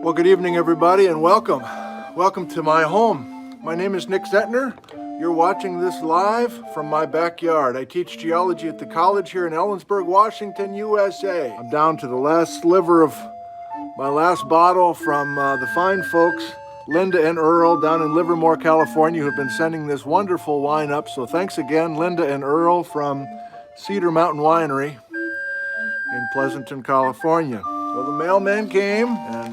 Well, good evening, everybody, and welcome. Welcome to my home. My name is Nick Zentner. You're watching this live from my backyard. I teach geology at the college here in Ellensburg, Washington, USA. I'm down to the last sliver of my last bottle from the fine folks, Linda and Earl, down in Livermore, California, who've been sending this wonderful wine up. So thanks again, Linda and Earl from Cedar Mountain Winery in Pleasanton, California. So the mailman came, and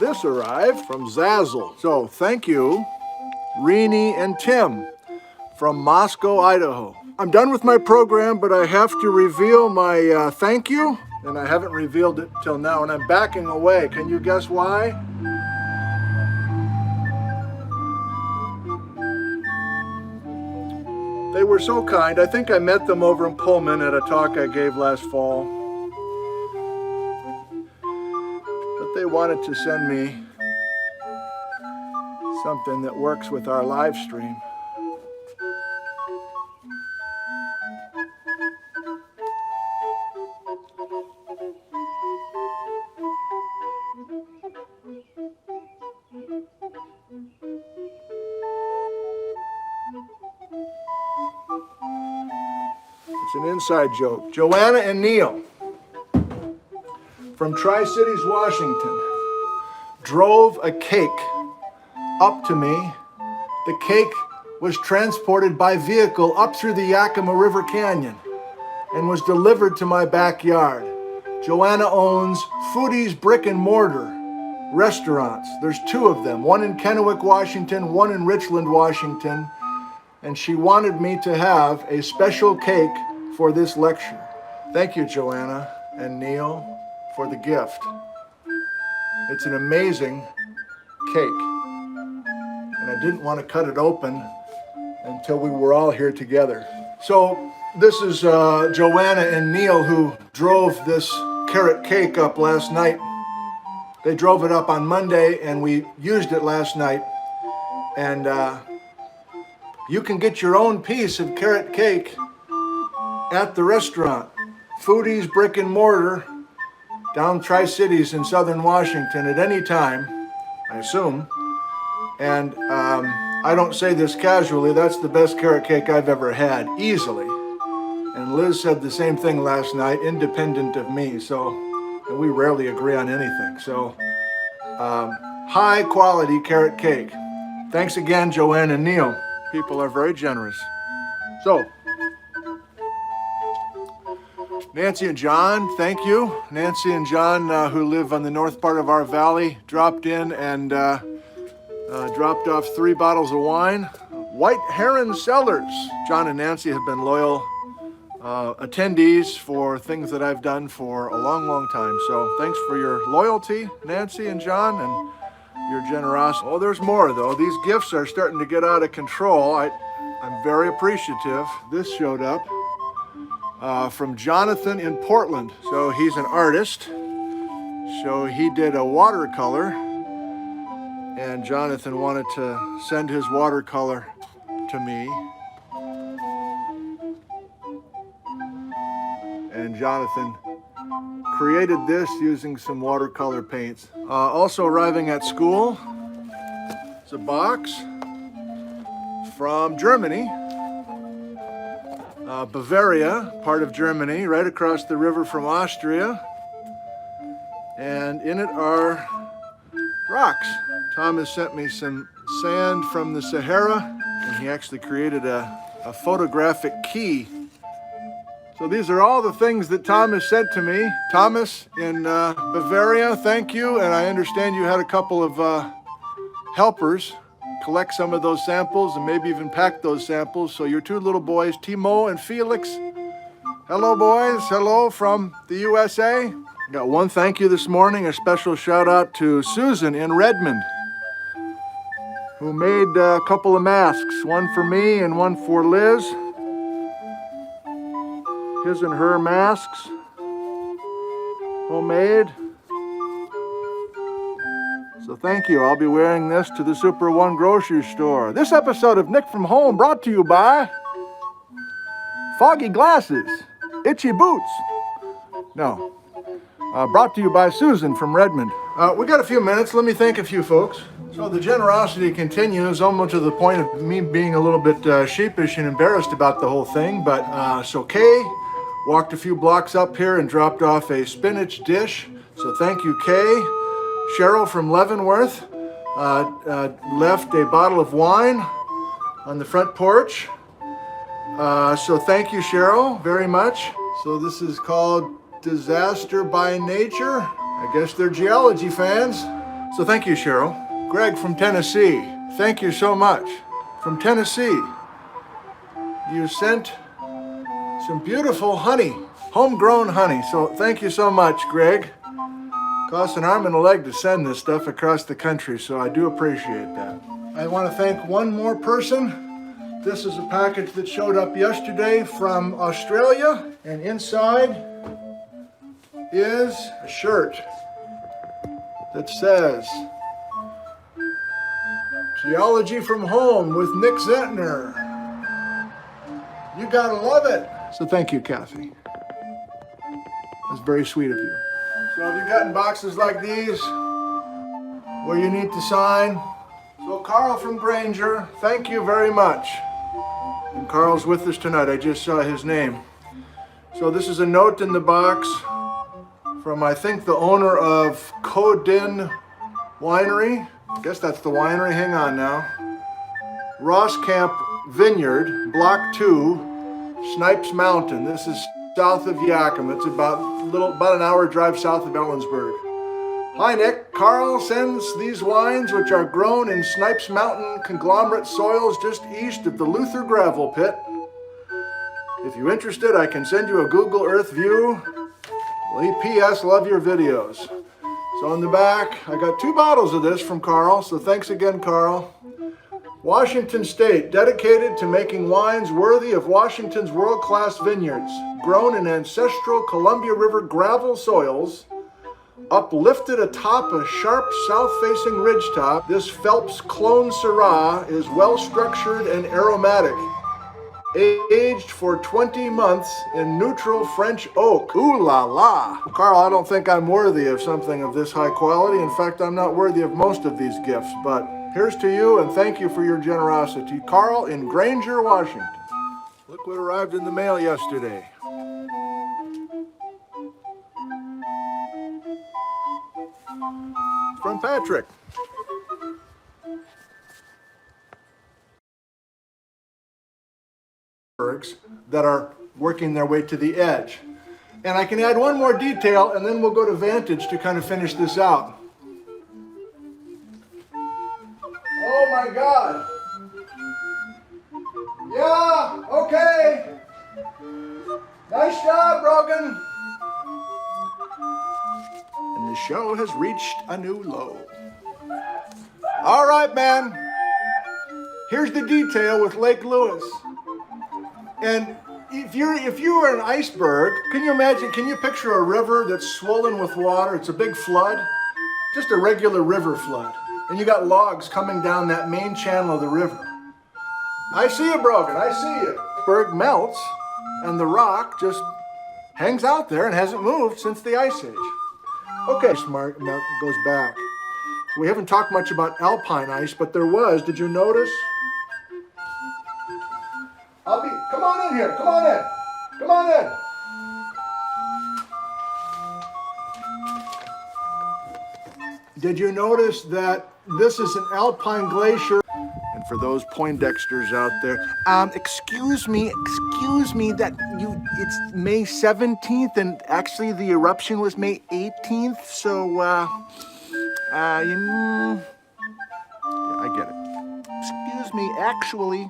this arrived from Zazzle. So thank you, Renee and Tim from Moscow, Idaho. I'm done with my program, but I have to reveal my thank you, and I haven't revealed it till now, and I'm backing away. Can you guess why? They were so kind. I think I met them over in Pullman at a talk I gave last fall. They wanted to send me something that works with our live stream. It's an inside joke. Joanna and Neil from Tri-Cities, Washington, drove a cake up to me. The cake was transported by vehicle up through the Yakima River Canyon and was delivered to my backyard. Joanna owns Foodie's Brick and Mortar restaurants. There's two of them, one in Kennewick, Washington, one in Richland, Washington, and she wanted me to have a special cake for this lecture. Thank you, Joanna and Neil, for the gift. It's an amazing cake, and I didn't want to cut it open until we were all here together. So this is Joanna and Neil, who drove this carrot cake up last night. They drove it up on Monday, and we used it last night. And you can get your own piece of carrot cake at the restaurant, Foodie's Brick and Mortar, down Tri-Cities in southern Washington at any time, I assume. And I don't say this casually, that's the best carrot cake I've ever had, easily. And Liz said the same thing last night, independent of me, and we rarely agree on anything. So, high quality carrot cake. Thanks again, Joanne and Neil. People are very generous. So, Nancy and John, thank you. Nancy and John, who live on the north part of our valley, dropped in and dropped off 3 bottles of wine. White Heron Cellars. John and Nancy have been loyal attendees for things that I've done for a long, long time. So thanks for your loyalty, Nancy and John, and your generosity. Oh, there's more, though. These gifts are starting to get out of control. I'm very appreciative. This showed up. From Jonathan in Portland. So he's an artist. So he did a watercolor, and Jonathan wanted to send his watercolor to me. And Jonathan created this using some watercolor paints. Also arriving at school is a box from Germany. Bavaria, part of Germany, right across the river from Austria. And in it are rocks. Tom has sent me some sand from the Sahara, and he actually created a photographic key. So these are all the things that Tom has sent to me. Thomas in Bavaria, thank you. And I understand you had a couple of helpers collect some of those samples and maybe even pack those samples. So your 2 little boys, Timo and Felix. Hello, boys. Hello from the USA. Got one thank you this morning, a special shout out to Susan in Redmond, who made a couple of masks, one for me and one for Liz. His and her masks, homemade. So thank you. I'll be wearing this to the Super One grocery store. This episode of Nick from Home brought to you by Foggy Glasses, Itchy Boots. No. Brought to you by Susan from Redmond. We got a few minutes. Let me thank a few folks. So the generosity continues, almost to the point of me being a little bit sheepish and embarrassed about the whole thing. But so Kay walked a few blocks up here and dropped off a spinach dish. So thank you, Kay. Cheryl from Leavenworth left a bottle of wine on the front porch. So thank you, Cheryl, very much. So this is called Disaster by Nature. I guess they're geology fans. So thank you, Cheryl. Greg from Tennessee, thank you so much. From Tennessee, you sent some beautiful honey, homegrown honey. So thank you so much, Greg. Costs an arm and a leg to send this stuff across the country, so I do appreciate that. I want to thank one more person. This is a package that showed up yesterday from Australia, and inside is a shirt that says Geology from Home with Nick Zentner. You gotta love it. So thank you, Kathy. That's very sweet of you. So have you gotten boxes like these where you need to sign? So Carl from Granger, thank you very much. And Carl's with us tonight. I just saw his name. So this is a note in the box from, I think, the owner of Puttin Winery. I guess that's the winery. Hang on now. Ross Camp Vineyard, Block 2, Snipes Mountain. This is south of Yakima. It's about an hour drive south of Ellensburg. Hi, Nick. Carl sends these wines, which are grown in Snipes Mountain conglomerate soils just east of the Luther Gravel Pit. If you're interested, I can send you a Google Earth view. Well, P.S. Love your videos. So on the back, I got 2 bottles of this from Carl, so thanks again, Carl. Washington State, dedicated to making wines worthy of Washington's world-class vineyards, grown in ancestral Columbia River gravel soils, uplifted atop a sharp south-facing ridgetop. This Phelps Clone Syrah is well-structured and aromatic. Aged for 20 months in neutral French oak. Ooh la la. Carl, I don't think I'm worthy of something of this high quality. In fact, I'm not worthy of most of these gifts, but here's to you and thank you for your generosity. Carl in Granger, Washington. Look what arrived in the mail yesterday. From Patrick. That are working their way to the edge. And I can add one more detail and then we'll go to Vantage to kind of finish this out. Oh my God. Yeah, okay. Nice job, Brogan. And the show has reached a new low. All right, man. Here's the detail with Lake Lewis. And if you were an iceberg, can you imagine, can you picture a river that's swollen with water? It's a big flood, just a regular river flood. And you got logs coming down that main channel of the river. I see you, Brogan, I see you. Iceberg melts and the rock just hangs out there and hasn't moved since the Ice Age. Okay, smart goes back. So we haven't talked much about alpine ice, but there was, did you notice? Come on in here, come on in, come on in. Did you notice that this is an alpine glacier? And for those Poindexters out there, excuse me, that it's May 17th and actually the eruption was May 18th, so, yeah, I get it. Excuse me, actually.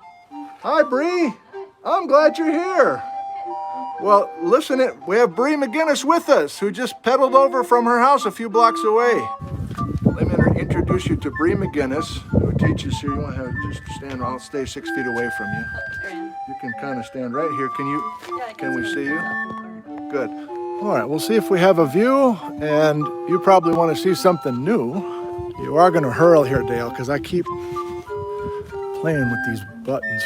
Hi, Bree. I'm glad you're here. Well, listen, we have Bree McGinnis with us, who just pedaled over from her house a few blocks away. Let me introduce you to Bree McGinnis, who teaches here. You want to just stand, I'll stay 6 feet away from you. You can kind of stand right here. Can we see you? Good. All right, we'll see if we have a view, and you probably want to see something new. You are going to hurl here, Dale, because I keep playing with these buttons.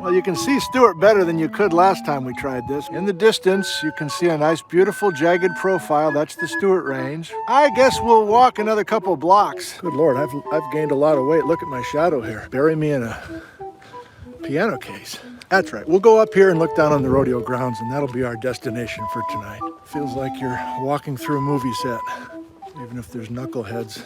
Well, you can see Stuart better than you could last time we tried this. In the distance, you can see a nice, beautiful, jagged profile. That's the Stuart Range. I guess we'll walk another couple blocks. Good Lord, I've gained a lot of weight. Look at my shadow here. Bury me in a piano case. That's right. We'll go up here and look down on the rodeo grounds, and that'll be our destination for tonight. Feels like you're walking through a movie set, even if there's knuckleheads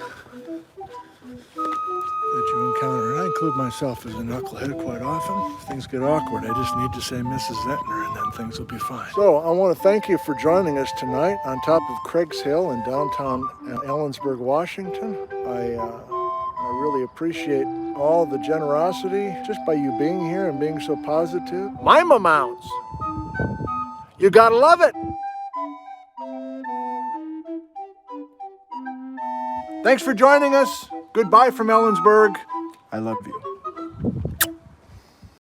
that you encounter. And I include myself as a knucklehead quite often. If things get awkward, I just need to say Mrs. Zettner, and then things will be fine. So I want to thank you for joining us tonight on top of Craig's Hill in downtown Ellensburg, Washington. I really appreciate all the generosity just by you being here and being so positive. Mime amounts. You gotta love it. Thanks for joining us. Goodbye from Ellensburg. I love you.